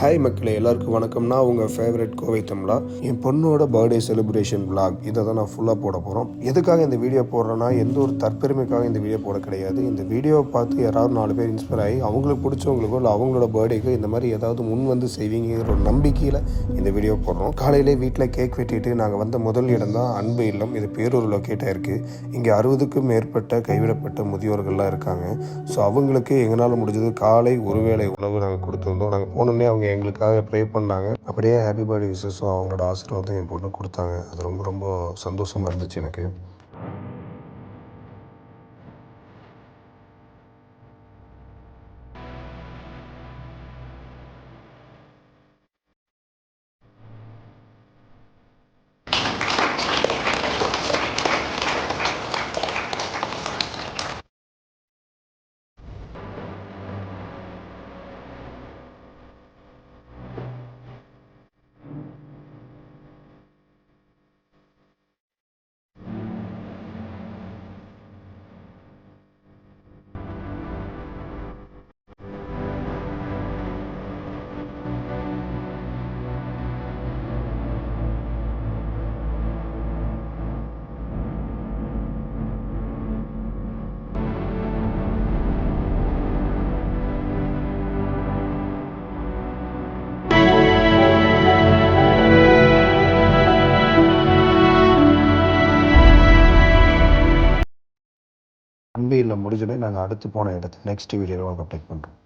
Hi மக்களே, எல்லாருக்கும் வணக்கம். நான் உங்கள் ஃபேவரட் கோவை தமிழா. என் பொண்ணோட பர்த்டே செலிப்ரேஷன் விளாக் இதை தான் நான் ஃபுல்லாக போட போகிறோம். எதுக்காக இந்த வீடியோ போடுறேன்னா, எந்த ஒரு தற்பெருமைக்காக இந்த வீடியோ போட கிடையாது. இந்த வீடியோவை பார்த்து யாராவது 4 பேர் இன்ஸ்பயர் ஆகி அவங்களுக்கு பிடிச்சவங்களுக்கோ இல்லை அவங்களோட பர்த்டேக்கு இந்த மாதிரி ஏதாவது முன் வந்து செய்வீங்கிற ஒரு நம்பிக்கையில் இந்த வீடியோ போடுறோம். காலையிலே வீட்டில் கேக் வெட்டிட்டு நாங்கள் வந்த முதல் இடம் தான் அன்பு இல்லம். இது பேரூர் லொக்கேட் ஆயிருக்கு. இங்கே 60க்கும் மேற்பட்ட கைவிடப்பட்ட முதியோர்கள்லாம் இருக்காங்க. ஸோ அவங்களுக்கு எங்களால் முடிஞ்சது காலை ஒருவேளை உணவு நாங்கள் கொடுத்துருந்தோம். நாங்கள் போனோன்னே அவங்க எங்களுக்காக ப்ரே பண்ணாங்க. அப்படியே ஹாப்பி பர்த்டே விஷஸும் அவங்களோட ஆசீர்வாதம் என் பொண்ணு கொடுத்தாங்க. அது ரொம்ப ரொம்ப சந்தோஷமாக இருந்துச்சு எனக்கு. அன்பு இல்லை முடிஞ்சோடனே நாங்கள் அடுத்து போன இடத்து நெக்ஸ்ட் வீடியோவில் அப்டேட் பண்ணுறோம்.